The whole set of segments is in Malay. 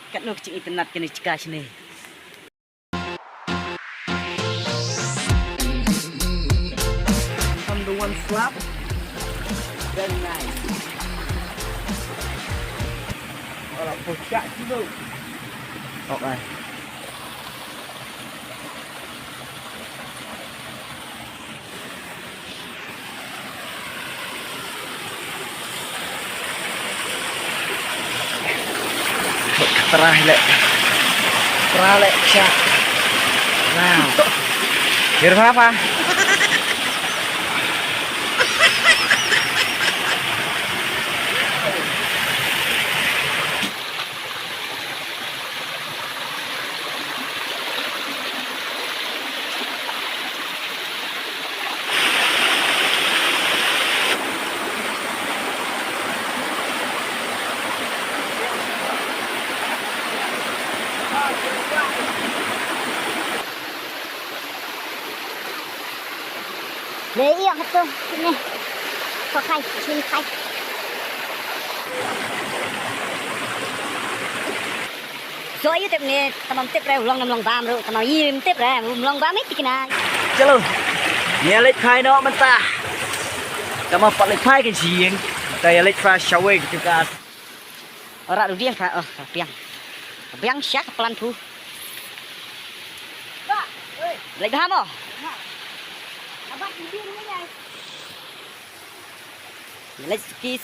Kat nuk cik itu nak kena cekah sini. From the one slab. Very nice. Kalau pucat dulu. Okay. Terah lek cak. Wow. Biar apa? Để yêu hết tôi này có khay xin khay rồi yêu tiếp này tầm tiếp ra long năm long bám rồi tầm yêu tiếp ra long bám ít cái này Chalo. Nhà lịch khai nó mentah. Kamu pak lịch khai cái gì? Kayak lịch khai shaway gitu kan. Orang tu dia kan, biang siak pelan tu. Lịch ham oh.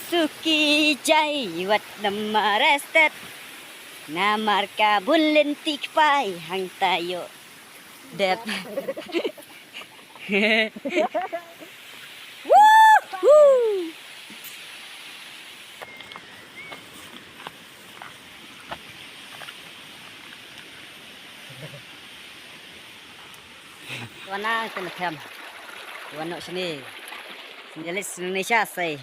Suki jai wat nama restet namar kabun lentik pai hang tayo dep woo warna tentem warna sini jenis Indonesia say.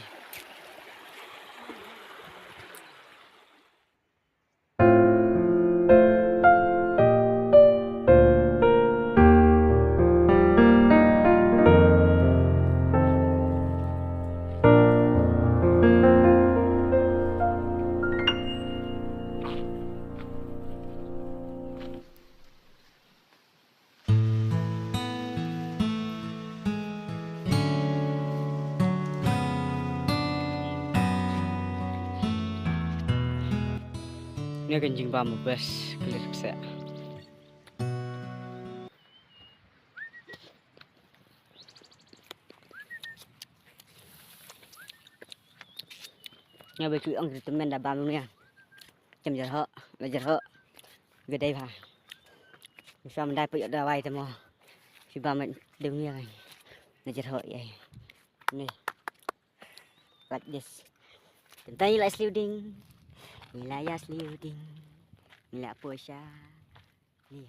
Ini kencing bambu bes kelir besar. Nhà bây cứ ông tụi mình đã bám luôn nha. Chăm giờ họ, là giờ họ về đây phải. Sao mình đây bây giờ đã bay thêm mà. Khi bám mình đều như này. Là giờ họ vậy. Này. Like this. Tentang lại sliding. Wilayah sliding. Nila Porsche. Nih.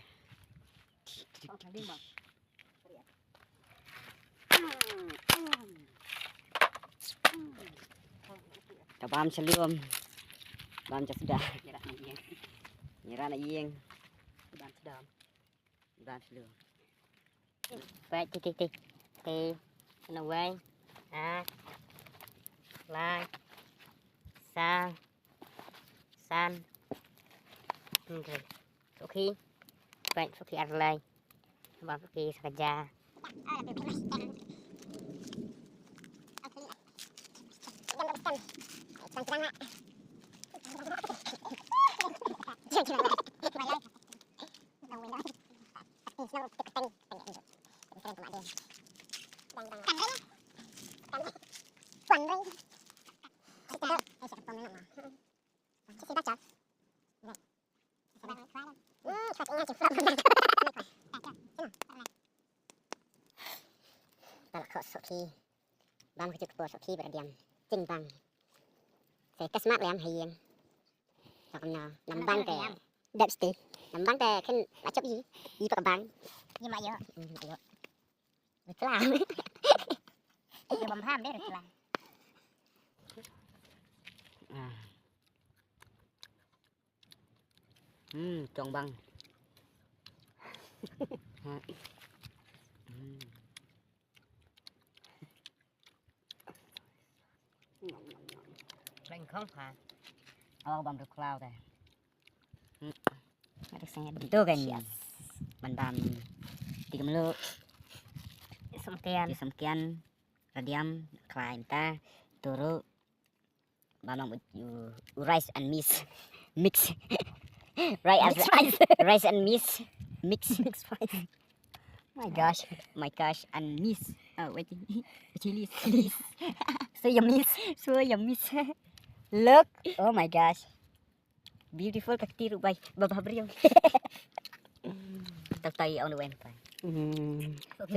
Kita paham selum. Paham sudah. Nyerah nak yang. Paham sudah. Paham selum. vậy thì nó quay lại sang san okay Soki vậy Soki ăn lại bang Soki saja Soki bang kerja ke Soki berdiam cing bang saya kesmat lem hiang tak kena nambang teh depsti nambang teh kan macam gì pak bang nhưng mà yo betul lah dia paham deh betul lah Tròn băng. Bánh không phải Oh, băng được cloud đây. Ada sangat Itu kan ban 3 melu Semkian. disemkian radiam klaim ta turu balong rice and mix rice and mix Mixed rice. My gosh, and mix wait chili so yummy. miss Look. Oh my gosh. beautiful katiru bay bababrio tay on the way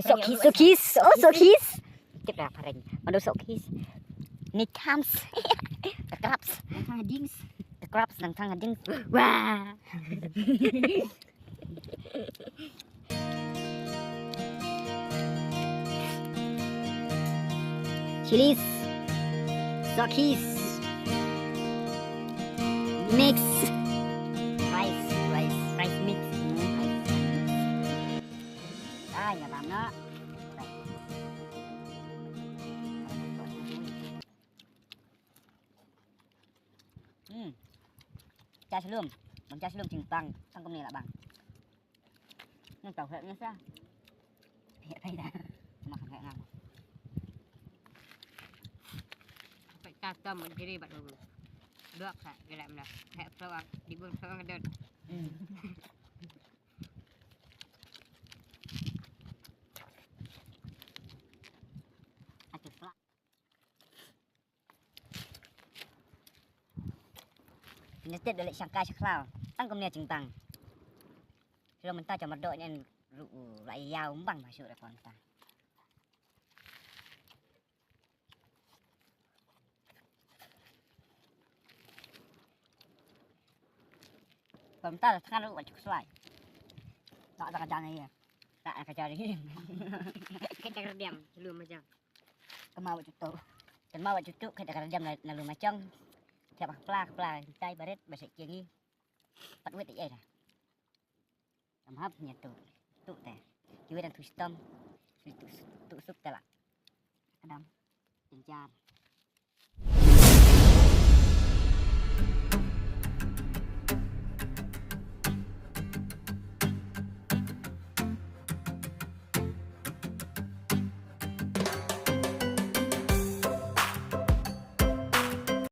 So kiss. Oh, so kiss. tiếp ra pareng mando so kiss ni comes the crabs nang thang hading wah Chilies. Sokis. Mix. rice mix ai nhà làm nó cha sebelum bang cha sebelum cimpang tangkum ni lah bang nang tau hek ngasa hek pai dah makan hek ngang phải ta tâm một cái đi bạn được hả cái làm là hẹp sâu ăn đi buôn sâu ăn đơn aduh pelak ini tiap dolek syangkai syaklau tangkum ni cimpang sebelum mentah cuma dok ni lại yau bang masuk dah konta Bentar, sekarang lu cukup selai. Tak ada kacang ni. Tak ada kacang ni. cái trang điểm lùm mà chẳng Kemau cutu. Kemau cutu kita kerjam lalu macam. Siapa pelak tai baret bahasa kiangi. Pat wet ai dah. Samhap nya tu. Tu teh. Kiwe dan tu sistem. Tu sup telak. Kadam. Enjar.